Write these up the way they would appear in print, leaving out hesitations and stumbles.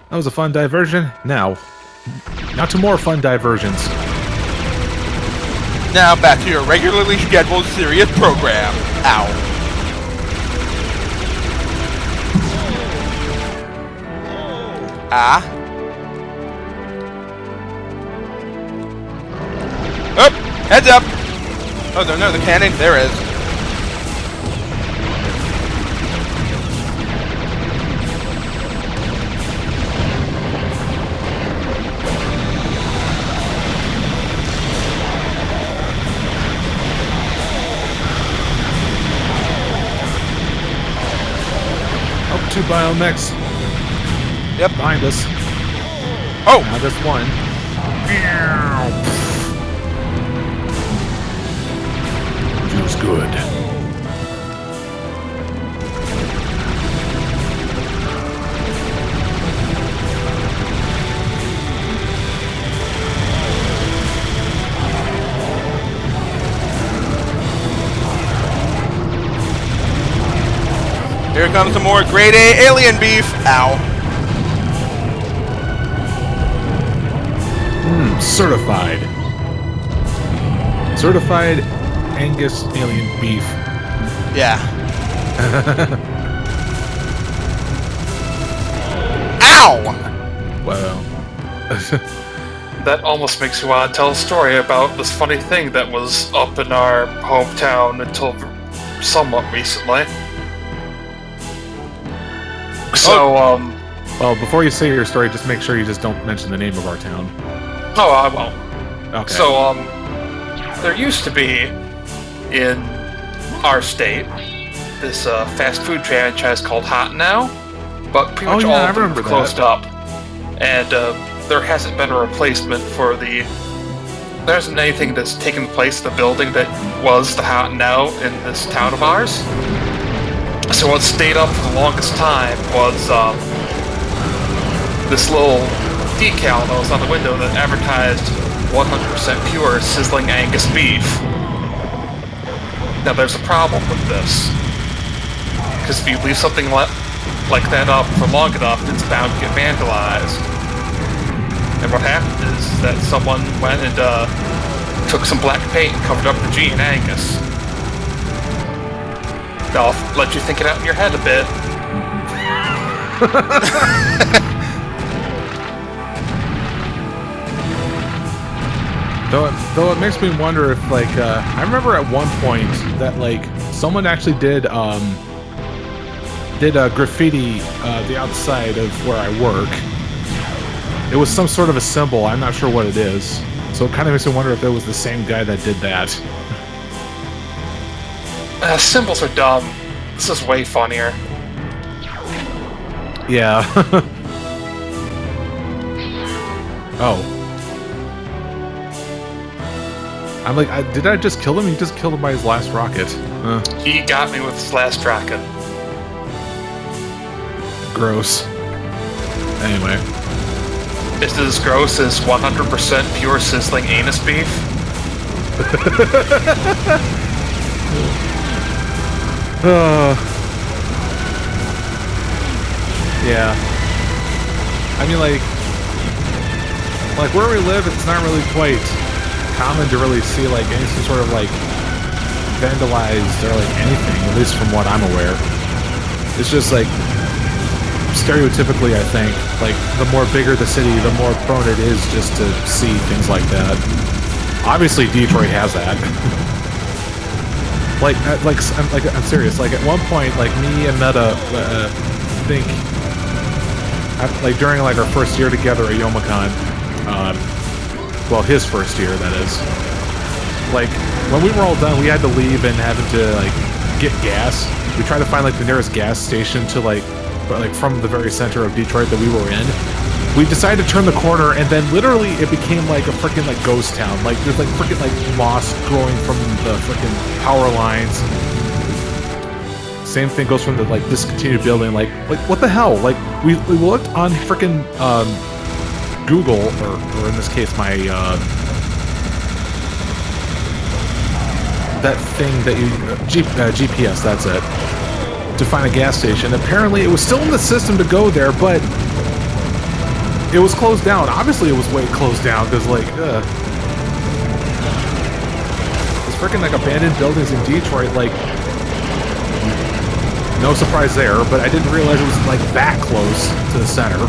That was a fun diversion. Now to more fun diversions. Now back to your regularly scheduled serious program. Ow. Ah. Oh, heads up. Oh, no, no, the cannon. There is. Oh, 2 biomechs. Yep. Behind us. Oh! Now there's one. Feels good. Here comes some more grade A alien beef. Ow. Certified. Certified Angus alien beef. Yeah. Ow! Well. That almost makes me want to tell a story about this funny thing that was up in our hometown until somewhat recently. So, Well, before you say your story, just make sure you just don't mention the name of our town. Oh, I won't. Okay. So, there used to be, in our state, this fast food franchise called Hot Now, but pretty much all of them were closed up. And there hasn't been a replacement for the... There isn't anything that's taken the place of the building that was the Hot Now in this town of ours. So what stayed up for the longest time was this little decal that was on the window that advertised 100% pure sizzling Angus beef. Now there's a problem with this, because if you leave something like that up for long enough, it's bound to get vandalized. And what happened is that someone went and took some black paint and covered up the G in Angus. I'll let you think it out in your head a bit. Though it makes me wonder if, like, I remember at one point that, like, someone actually did graffiti the outside of where I work. It was some sort of a symbol. I'm not sure what it is. So it kind of makes me wonder if it was the same guy that did that. Symbols are dumb. This is way funnier. Yeah. Oh. I'm like, did I just kill him? He just killed him by his last rocket. He got me with his last rocket. Gross. Anyway. It's as gross as 100% pure sizzling anus beef. Yeah. I mean, like where we live, it's not really quite common to really see, like, any sort of, like, vandalized or, like, anything, at least from what I'm aware. It's just, like, stereotypically, I think, like, the more bigger the city, the more prone it is just to see things like that. Obviously, Detroit has that. I'm serious. Like, at one point, like, me and Meta, think, like, during, like, our first year together at Youmacon, well, his first year, that is. Like, when we were all done, we had to leave and having to, like, get gas. We tried to find, like, the nearest gas station to, like, from the very center of Detroit that we were in. We decided to turn the corner, and then literally it became like a freaking, like, ghost town. Like, there's, like, freaking, like, moss growing from the freaking power lines. Same thing goes from the, like, discontinued building. Like, what the hell? Like, we looked on freaking, Google, or in this case, my, that thing that you, GPS, that's it, to find a gas station. Apparently, it was still in the system to go there, but it was closed down. Obviously, it was way closed down because like, there's freaking like abandoned buildings in Detroit. Like, no surprise there. But I didn't realize it was like that close to the center.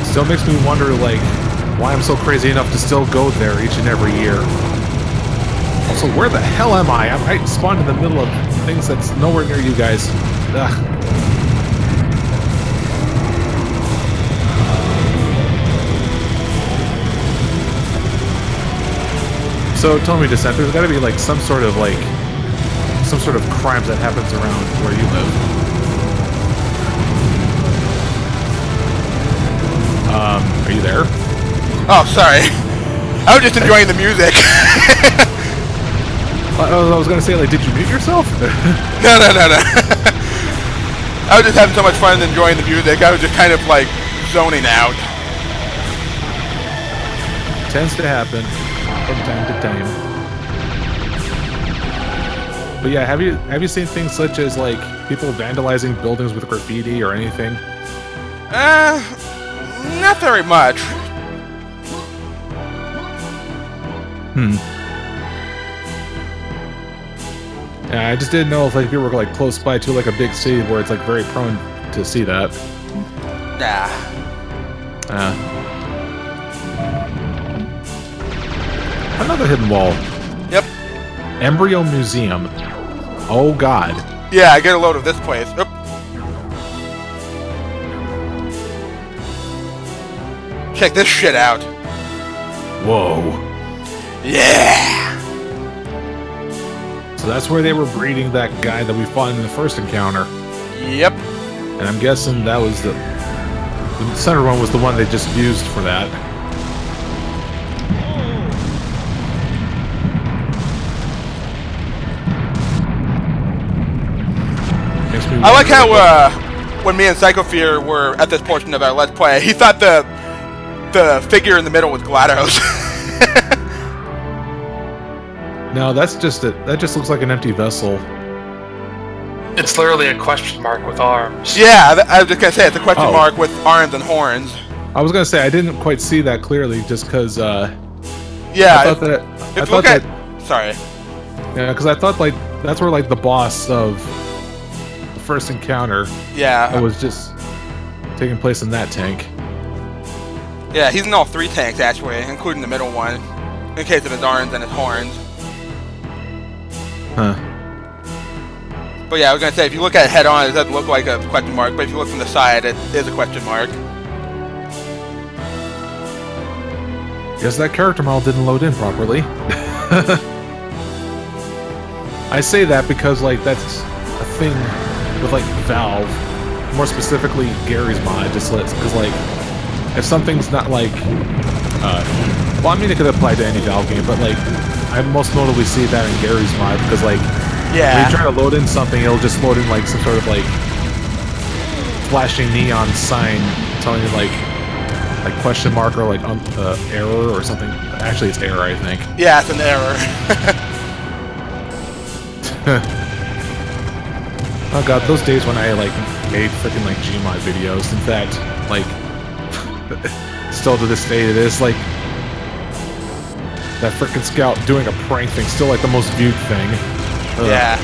Still makes me wonder, like, why I'm so crazy enough to still go there each and every year. Also, where the hell am I? I spawned in the middle of things that's nowhere near you guys. Ugh. So, tell me, Descent, there's gotta be, like, some sort of crimes that happens around where you live. Are you there? Oh, sorry. I was just enjoying the music. I was gonna say, like, did you mute yourself? No. I was just having so much fun and enjoying the music. I was just kind of, like, zoning out. Tends to happen from time to time. But yeah, have you seen things such as, like, people vandalizing buildings with graffiti or anything? Not very much. Yeah, I just didn't know if like you were like close by to like a big city where it's like very prone to see that. Nah. Another hidden wall. Yep. Embryo Museum. Oh god. Yeah, I get a load of this place. Oop. Check this shit out. Whoa. Yeah. So that's where they were breeding that guy that we fought in the first encounter. Yep. And I'm guessing that was the center one was the one they just used for that. I like how when me and Psychofear were at this portion of our Let's Play, he thought the figure in the middle was GLaDOS. No, that's just it. That just looks like an empty vessel. It's literally a question mark with arms. Yeah, I was just gonna say it's a question mark with arms and horns. I was gonna say I didn't quite see that clearly, just because. Yeah, I thought that. Sorry. Yeah, because I thought like that's where like the boss of the first encounter. Yeah. It was just taking place in that tank. Yeah, he's in all three tanks actually, including the middle one, in case of his arms and his horns. Huh. But yeah, I was gonna say, if you look at it head on, it doesn't look like a question mark, but if you look from the side, it is a question mark. Guess that character model didn't load in properly. I say that because, like, that's a thing with, like, Valve. More specifically, Gary's mod, just because, like, if something's not, like, well, I mean, it could apply to any Valve game, but, like, I most notably see that in Gary's mod, because, like, yeah, when you try to load in something, it'll just load in, like, some sort of, like, flashing neon sign telling you, like question mark or, like, error or something. Actually, it's error, I think. Yeah, it's an error. Oh god, those days when I, like, made freaking, like, Gmod videos. In fact, like, still to this day, it is, like, that freaking scout doing a prank thing, still, like, the most viewed thing. Yeah.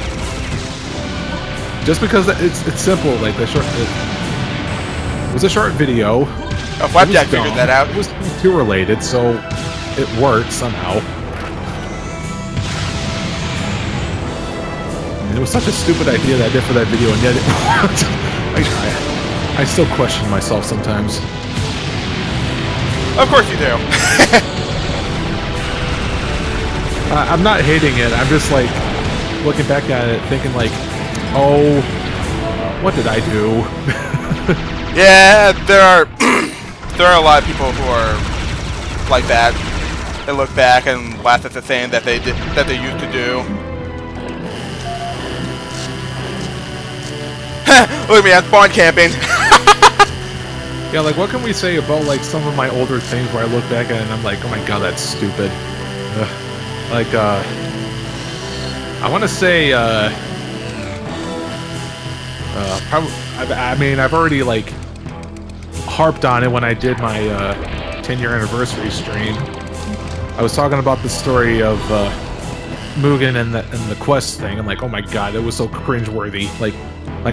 Just because it's simple, like, the short... It was a short video. Oh, Flapjack figured that out. It was too related, so it worked somehow. And it was such a stupid idea that I did for that video, and yet it worked. I still question myself sometimes. Of course you do. I'm not hating it. I'm just like looking back at it, thinking like, "Oh, what did I do?" Yeah, there are a lot of people who are like that. They look back and laugh at the thing that they used to do. Look at me, I'm spawn camping. Yeah, like what can we say about like some of my older things where I look back at it and I'm like, oh my god, that's stupid. Like, I want to say, probably, I mean, I've already, like, harped on it when I did my 10-year anniversary stream. I was talking about the story of Mugen and the quest thing, and like, oh my god, it was so cringeworthy. Like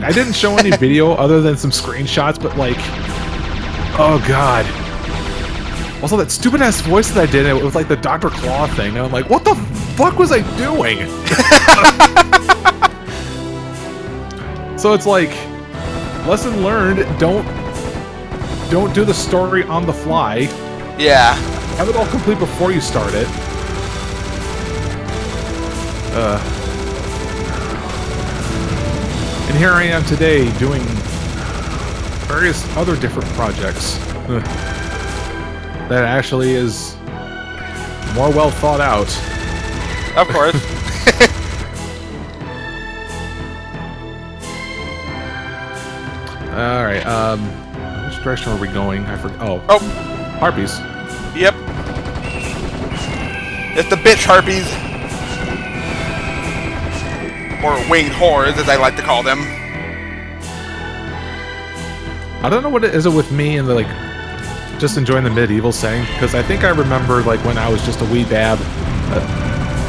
I didn't show any video other than some screenshots, but like, oh god. Also, that stupid ass voice that I did, it was like the Dr. Claw thing, and I'm like, what the fuck was I doing? So it's like, lesson learned, don't do the story on the fly. Yeah. Have it all complete before you start it. And here I am today doing various other different projects that actually is more well thought out. Of course. Alright, which direction are we going? I forgot. Oh. Harpies. Yep. It's the bitch harpies. Or winged horrors, as I like to call them. I don't know what it is with me and the, like, just enjoying the medieval setting, because I think I remember, like, when I was just a wee bab.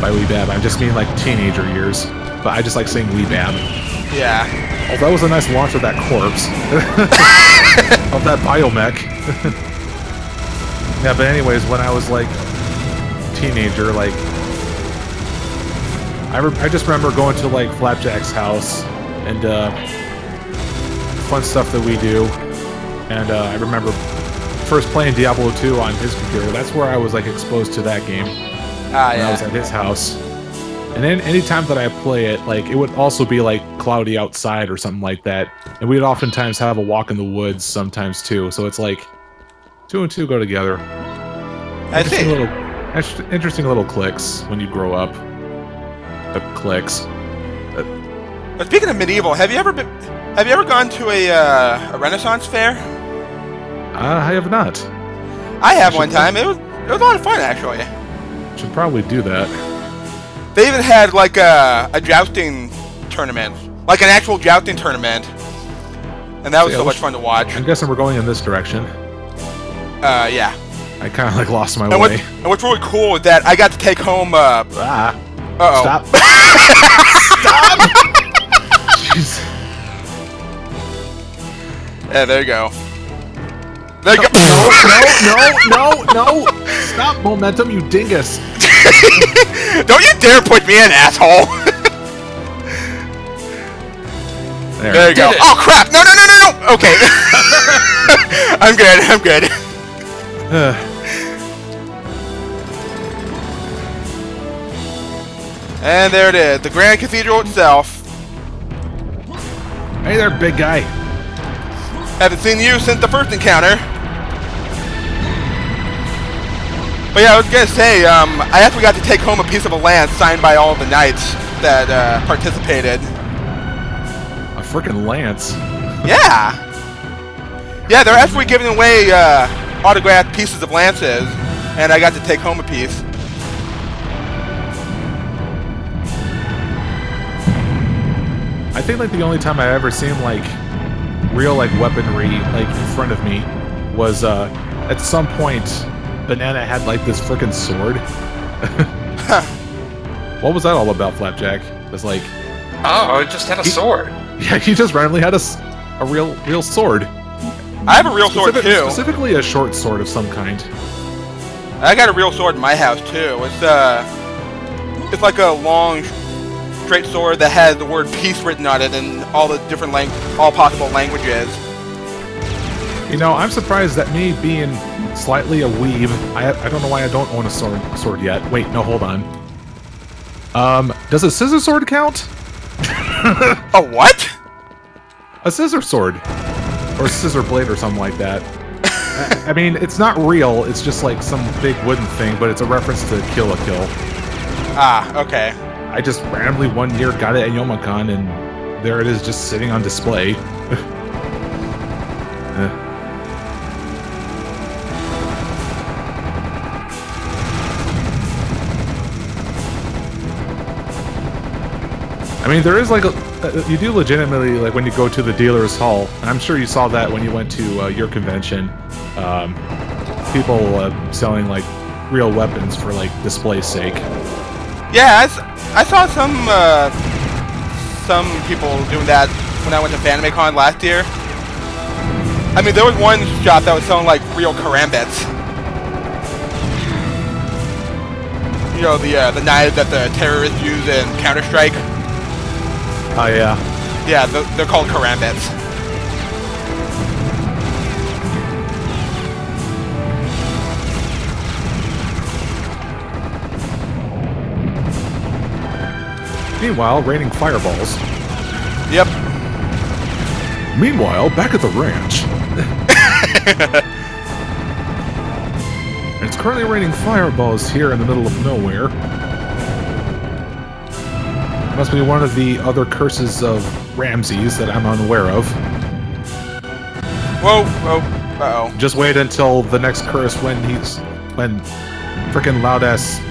By wee bab, I just mean, like, teenager years. But I just like saying wee bab. Yeah. Oh, that was a nice launch of that corpse. Of that biomech. Yeah, but anyways, when I was, like, teenager, like, I just remember going to, like, Flapjack's house and fun stuff that we do. And I remember first playing Diablo 2 on his computer. That's where I was, like, exposed to that game. When I was at his house. And then anytime that I play it, like, it would also be, like, cloudy outside or something like that. And we'd oftentimes have a walk in the woods sometimes, too. So it's like, 2 and 2 go together. I see. Interesting little clicks when you grow up. Clicks. But speaking of medieval, have you ever gone to a Renaissance fair? I have not. I have one time. It was a lot of fun, actually. Should probably do that. They even had like a jousting tournament, like an actual jousting tournament, and that was so much fun to watch. I'm guessing we're going in this direction. Yeah. I kind of like lost my way. And what's really cool is that I got to take home. Stop. Stop. Jeez. Yeah, there you go. There you go. No. Stop momentum, you dingus. Don't you dare put me in, asshole. There you go. Oh, crap. No. Okay. I'm good. And there it is, the Grand Cathedral itself. Hey there, big guy. Haven't seen you since the first encounter. But yeah, I was gonna say, I actually got to take home a piece of a lance signed by all of the knights that participated. A frickin' lance? Yeah! Yeah, they're actually giving away autographed pieces of lances, and I got to take home a piece. I think like the only time I ever seen like real like weaponry like in front of me was at some point Banana had like this frickin' sword. What was that all about, Flapjack? It was like, oh, it just had a sword. Yeah, he just randomly had a real sword. I have a real sword too. Specifically a short sword of some kind. I got a real sword in my house too. It's like a long, straight sword that has the word peace written on it in all the different all possible languages. You know, I'm surprised that me being slightly a weeb, I don't know why I don't own a sword yet. Wait, no, hold on. Does a scissor sword count? A what? A scissor sword. Or scissor blade or something like that. I mean, it's not real, it's just like some big wooden thing, but it's a reference to Kill la Kill. Ah, okay. I just randomly one year got it at Youmacon, and there it is just sitting on display. I mean, there is like you do legitimately, like when you go to the dealer's hall, and I'm sure you saw that when you went to your convention, people selling like real weapons for like display's sake. Yeah, I saw some people doing that when I went to FanimeCon last year. I mean, there was one shop that was selling like real karambits. You know, the knives that the terrorists use in Counter-Strike. Oh yeah. Yeah, they're called karambits. Meanwhile, raining fireballs. Yep. Meanwhile, back at the ranch. It's currently raining fireballs here in the middle of nowhere. Must be one of the other curses of Ramses that I'm unaware of. Whoa, whoa, uh-oh. Just wait until the next curse when frickin' loud-ass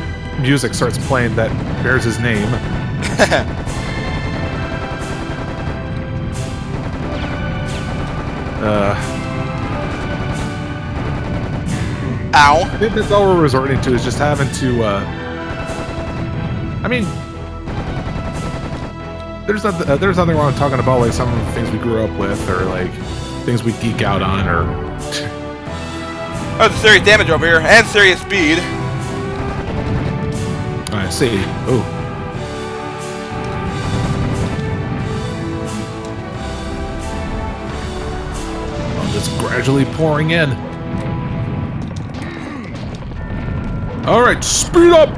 music starts playing that bears his name. Ow. I think that's all we're resorting to is just having to, I mean, there's nothing wrong with talking about like some of the things we grew up with, or like things we geek out on, or. Oh, there's serious damage over here, and serious speed. I see. Ooh. Oh, it's gradually pouring in. All right, speed up.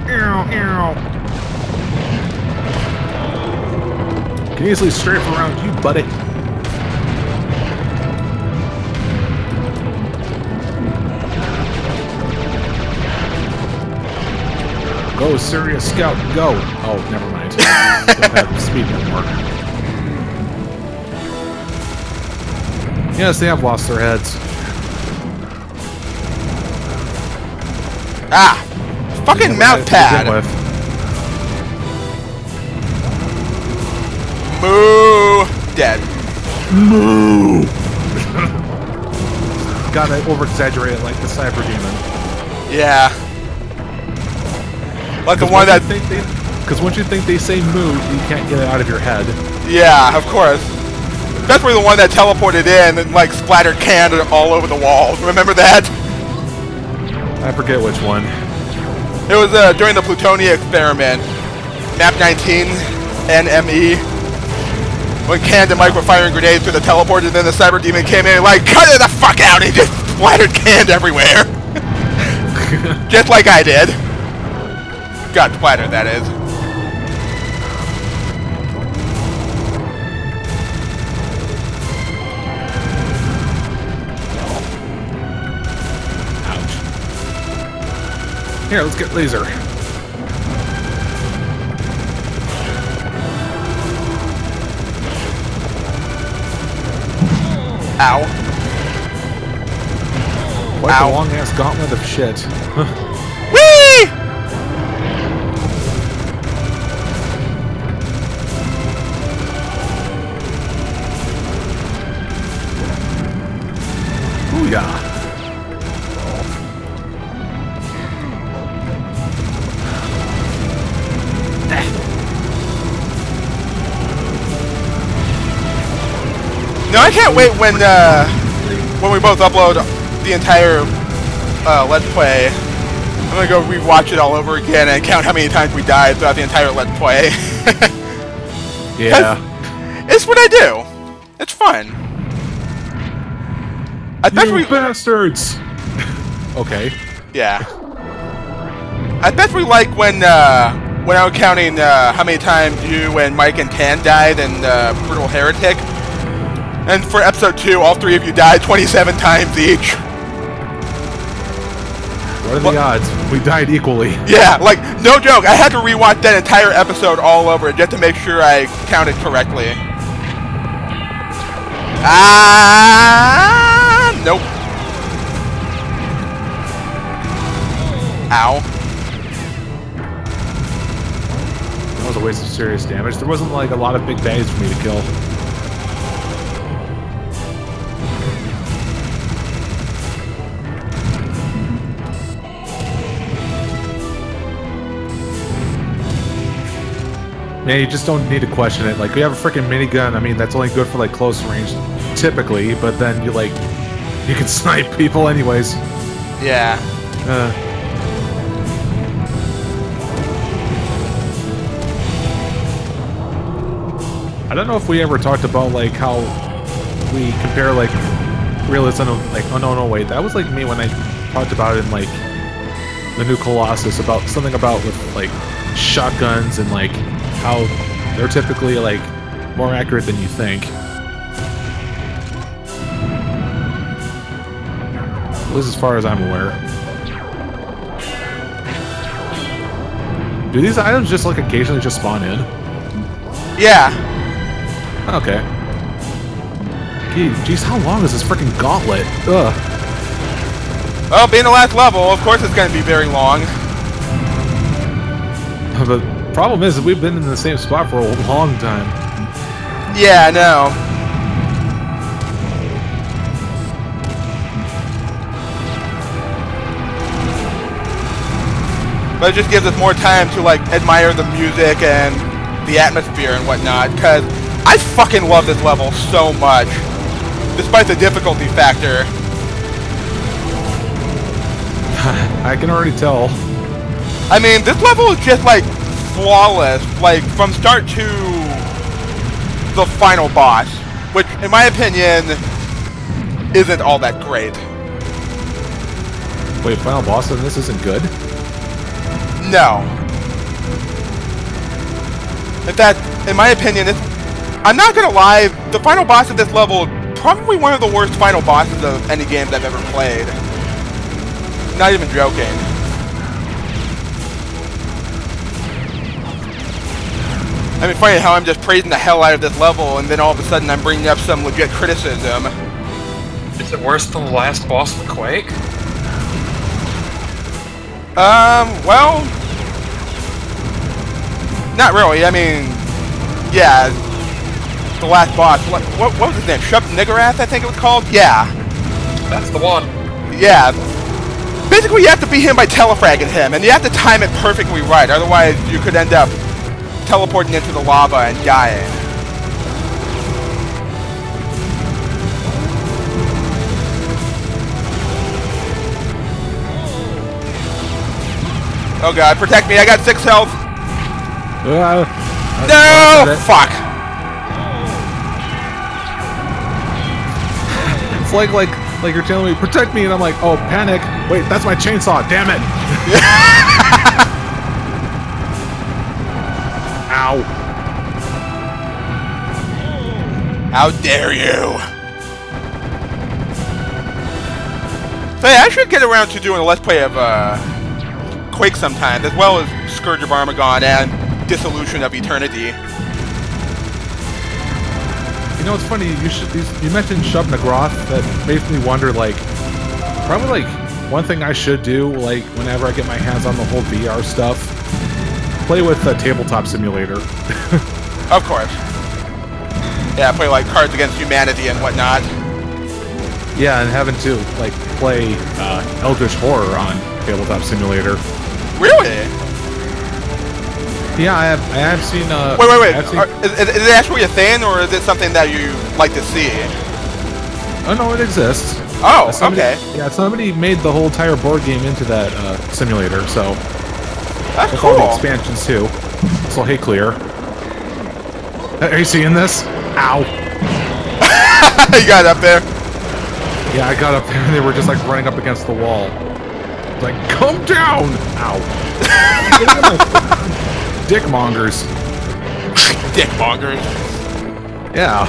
Ow, ow. Can easily strafe around you, buddy. Go, Serious Scout, go! Oh, never mind. Don't have speed anymore. Yes, they have lost their heads. Ah! Fucking mouth pad! Moo! Dead. Moo! Gotta over-exaggerate it like the Cyber Demon. Yeah. Like the one that... Because once you think they say moo, you can't get it out of your head. Yeah, of course. Especially the one that teleported in and, like, splattered can all over the walls. Remember that? I forget which one. It was during the Plutonia experiment. Map 19, NME. When Can and Mike were firing grenades through the teleporter, then the Cyber Demon came in and, like, cut it the fuck out! He just splattered Can everywhere. Just like I did. Got splattered, that is. Ouch. Here, let's get laser. Ow. Quite a long-ass gauntlet of shit. Whee! Booyah! No, I can't wait when we both upload the entire Let's Play. I'm gonna go rewatch it all over again and count how many times we died throughout the entire Let's Play. Yeah. It's what I do. It's fun. I bet you bastards! Okay. Yeah. I bet we like when I'm counting how many times you and Mike and Tan died in Brutal Heretic. And for episode 2, all 3 of you died 27 times each. What are the odds? We died equally. Yeah, like, no joke. I had to rewatch that entire episode all over just to make sure I counted correctly. Ah, nope. Ow. That was a ways of serious damage. There wasn't like a lot of big baddies for me to kill. Yeah, you just don't need to question it. Like, we have a freaking minigun. I mean, that's only good for like close range, typically. But then you can snipe people anyways. Yeah. I don't know if we ever talked about like how we compare like realism of like. Oh no, wait, that was like me when I talked about it in like the new Colossus about something about with like shotguns and like how they're typically like more accurate than you think. At least as far as I'm aware. Do these items just like occasionally just spawn in? Yeah. Okay. Jeez, how long is this freaking gauntlet? Ugh. Well, being the last level, of course it's going to be very long. The problem is that we've been in the same spot for a long time. Yeah, I know. But it just gives us more time to like admire the music and the atmosphere and whatnot, because I fucking love this level so much, despite the difficulty factor. I can already tell. I mean, this level is just like flawless, like from start to the final boss, which in my opinion isn't all that great. Wait, final boss in this isn't good? No. In fact, in my opinion, I'm not gonna lie, the final boss of this level is probably one of the worst final bosses of any games I've ever played. Not even joking. I mean, funny how I'm just praising the hell out of this level, and then all of a sudden I'm bringing up some legit criticism. Is it worse than the last boss of Quake? Well, not really. I mean, yeah, the last boss. What was his name? Shub-Niggurath, I think it was called. Yeah, That's the one. yeah. Basically, you have to beat him by telefragging him, and you have to time it perfectly right. Otherwise, you could end up teleporting into the lava and dying. Oh god, protect me, I got 6 health! No! Fuck! It's like you're telling me, protect me, and I'm like, oh, panic. Wait, that's my chainsaw, damn it! Ow. How dare you! So yeah, I should get around to doing a Let's Play of, Quake sometime, as well as Scourge of Armagon and Dissolution of Eternity. You know, it's funny, you mentioned Shub-Niggurath, that makes me wonder, like, probably, like, one thing I should do, like, whenever I get my hands on the whole VR stuff, play with the Tabletop Simulator. Of course. Yeah, play, like, Cards Against Humanity and whatnot. Yeah, and having to, like, play Eldritch Horror on Tabletop Simulator. Really? Yeah, I have seen. Wait. Is it actually a thing, or is it something that you like to see? Oh no, it exists. Oh, somebody, okay. Yeah, somebody made the whole entire board game into that simulator. So that's with cool. all the expansions too. So hey, clear. Are you seeing this? Ow! You got up there. Yeah, I got up there, and they were just like running up against the wall. Like, come down! Ow! Dickmongers. Dickmongers. Yeah.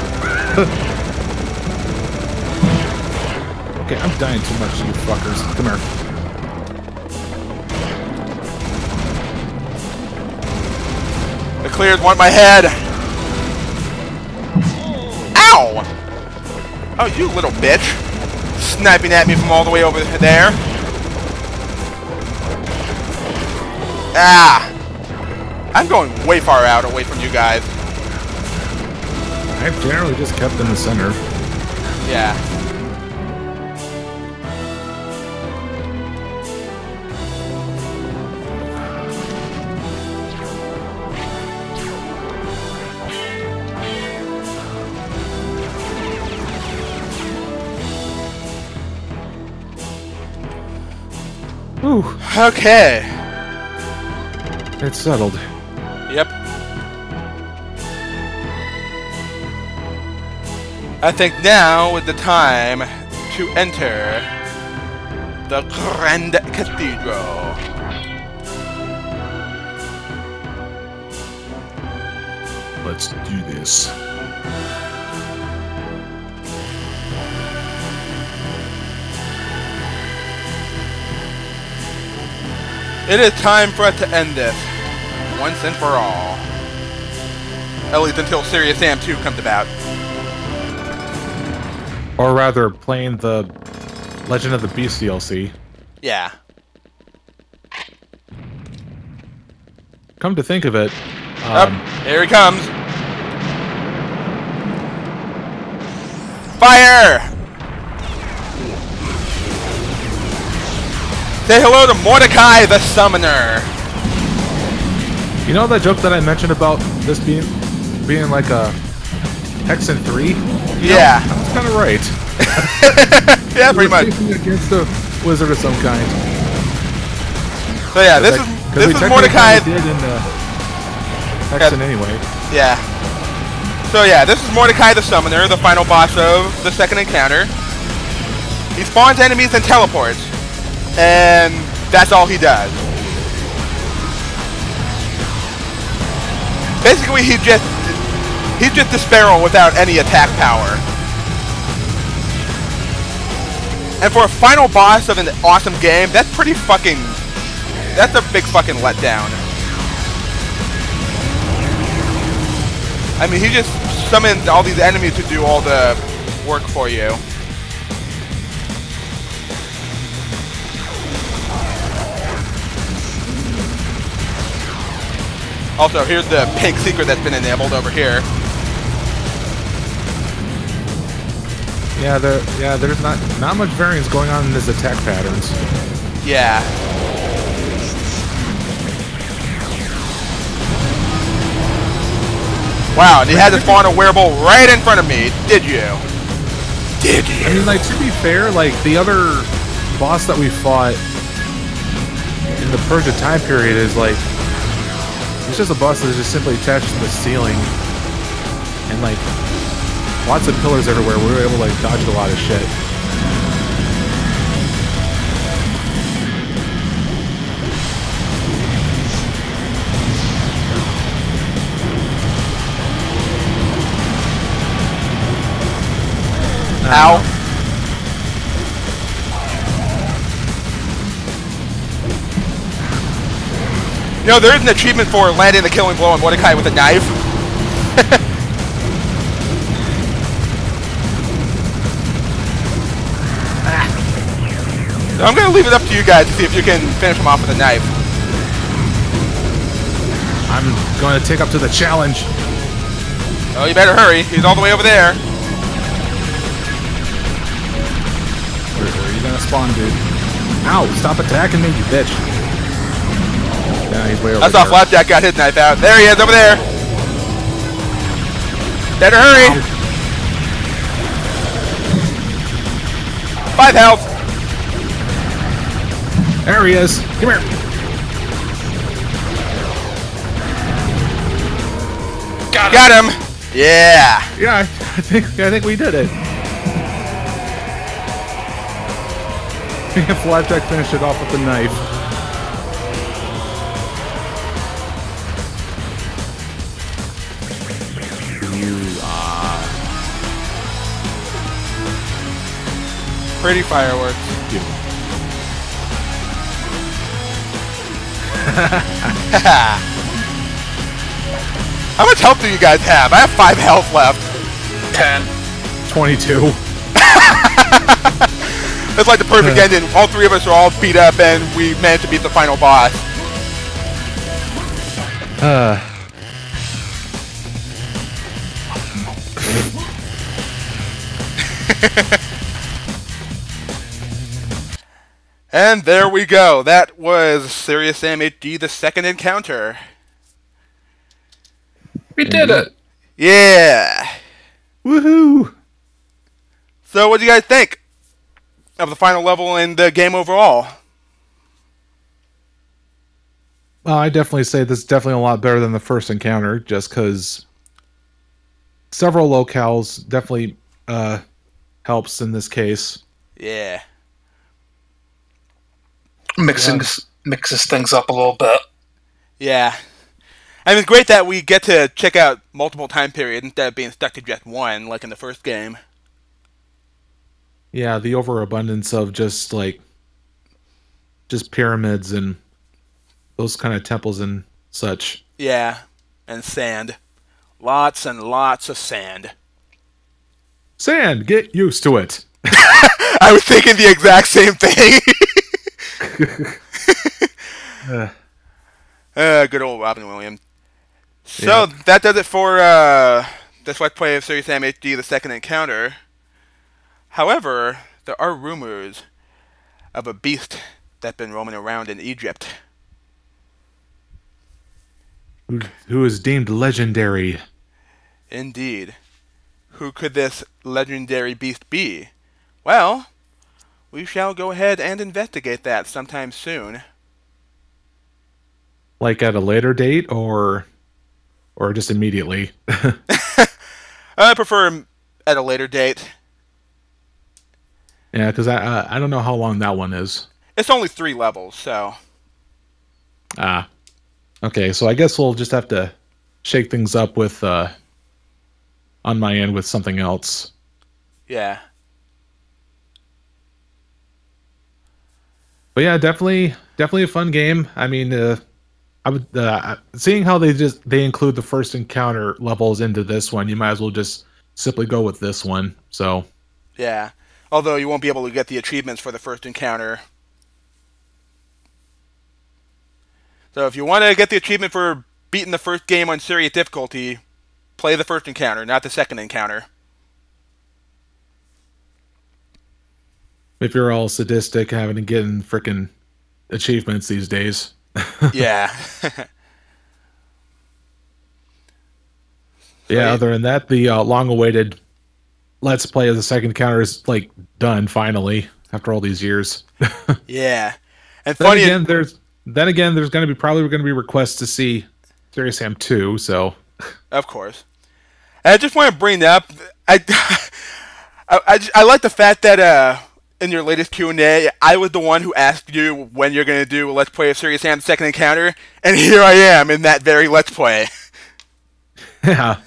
Okay, I'm dying too much, you fuckers. Come here. The clears want my head. Ow! Oh, you little bitch. Sniping at me from all the way over there. I'm I'm going way far out away from you guys. I've generally just kept in the center. Yeah. Whew. Okay. It's settled. Yep. I think now is the time to enter the Grand Cathedral. Let's do this. It is time for us to end this once and for all. At least until Serious Sam 2 comes about. Or rather, playing the Legend of the Beast DLC. Yeah. Come to think of it... here he comes. Fire! Say hello to Mordecai the Summoner. You know that joke that I mentioned about this being like a Hexen 3? Yeah. I was kind of right. Yeah, pretty much. Against a wizard of some kind. So yeah, this is Mordecai. Did in Hexen anyway. Yeah. So yeah, this is Mordecai the Summoner, the final boss of the second encounter. He spawns enemies and teleports, and that's all he does. Basically, he's just a sparrow without any attack power. And for a final boss of an awesome game, that's pretty fucking... That's a big fucking letdown. I mean, he just summons all these enemies to do all the work for you. Also, here's the pink secret that's been enabled over here. Yeah, there's not much variance going on in his attack patterns. Yeah. Wow, and you had to spawn a wearable right in front of me, did you? Did you? I mean, like, to be fair, like, the other boss that we fought in the Persia time period is, like, it's just a boss that is just simply attached to the ceiling. And, like, lots of pillars everywhere. We were able to, like, dodge a lot of shit. Ow. You know, there is an achievement for landing the killing blow on Mordecai with a knife. So I'm going to leave it up to you guys to see if you can finish him off with a knife. I'm going to take up to the challenge. Oh, you better hurry. He's all the way over there. Where are you going to spawn, dude? Ow, stop attacking me, you bitch. Yeah, he's way over I saw there. Flapjack got his knife out. There he is, over there. Better hurry. Ow. 5 health. There he is. Come here. Got him. Yeah. Yeah, I think we did it. Flapjack finished it off with the knife. Pretty fireworks. How much health do you guys have? I have 5 health left. 10. 22. It's like the perfect ending. All 3 of us are all beat up and we managed to beat the final boss. And there we go. That was Serious Sam HD, the second encounter. We did it! Yeah! Woohoo! So what do you guys think of the final level and the game overall? Well, I definitely say this is definitely a lot better than the first encounter, just because several locales definitely helps in this case. Yeah. Mixes things up a little bit. Yeah. I mean, it's great that we get to check out multiple time periods instead of being stuck to just one, like in the first game. Yeah, the overabundance of just pyramids and those kind of temples and such. Yeah. And sand. Lots and lots of sand. Sand, get used to it. I was thinking the exact same thing. Good old Robin Williams. So, that does it for this Let's Play of Serious Sam HD, the second encounter. However, there are rumors of a beast that's been roaming around in Egypt. Who is deemed legendary. Indeed. Who could this legendary beast be? Well, we shall go ahead and investigate that sometime soon. Like at a later date, or just immediately? I prefer at a later date. Yeah, because I don't know how long that one is. It's only 3 levels, so... Ah. Okay, so I guess we'll just have to shake things up with, on my end with something else. Yeah. But yeah, definitely a fun game. I mean, I would seeing how they include the first encounter levels into this one, you might as well just simply go with this one. So yeah, although you won't be able to get the achievements for the first encounter. So if you want to get the achievement for beating the first game on serious difficulty, play the first encounter, not the second encounter. If you're all sadistic having to get in frickin' achievements these days. Yeah. Yeah, other than that, the long-awaited Let's Play of the second encounter is, done, finally, after all these years. Yeah. And funny... Then again, there's probably going to be requests to see Serious Sam 2, so... Of course. And I just want to bring up... I like the fact that, in your latest Q&A, I was the one who asked you when you're going to do a Let's Play of Serious Sam second encounter, and here I am in that very Let's Play. Yeah.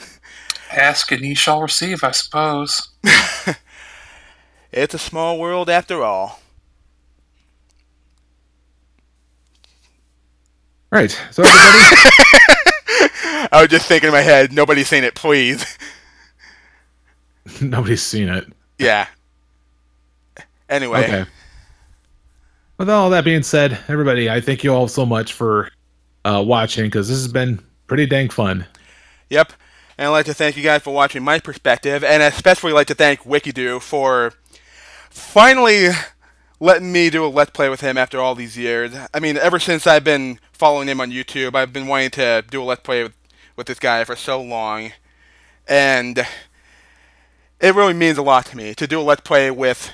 Ask and ye shall receive, I suppose. It's a small world after all. Right, so everybody... I was just thinking in my head, nobody's seen it, please. Nobody's seen it. Yeah. Anyway. Okay. With all that being said, everybody, I thank you all so much for watching, because this has been pretty dang fun. Yep. And I'd like to thank you guys for watching my perspective, and especially like to thank Wickydoo for finally letting me do a Let's Play with him after all these years. I mean, ever since I've been following him on YouTube, I've been wanting to do a Let's Play with this guy for so long. And it really means a lot to me to do a Let's Play with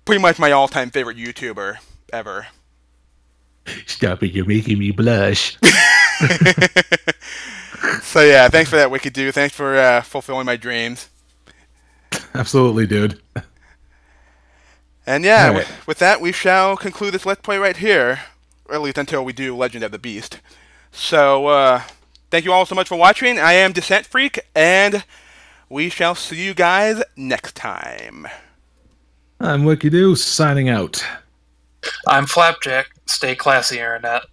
pretty much my all-time favorite YouTuber ever. Stop it, you're making me blush. So yeah, thanks for that, Wickydoo. Thanks for fulfilling my dreams. Absolutely, dude. And yeah, right. with that, we shall conclude this Let's Play right here. Or at least until we do Legend of the Beast. So, thank you all so much for watching. I am Descent Freak, and we shall see you guys next time. I'm Wickydoo, signing out. I'm Flapjack. Stay classy, Internet.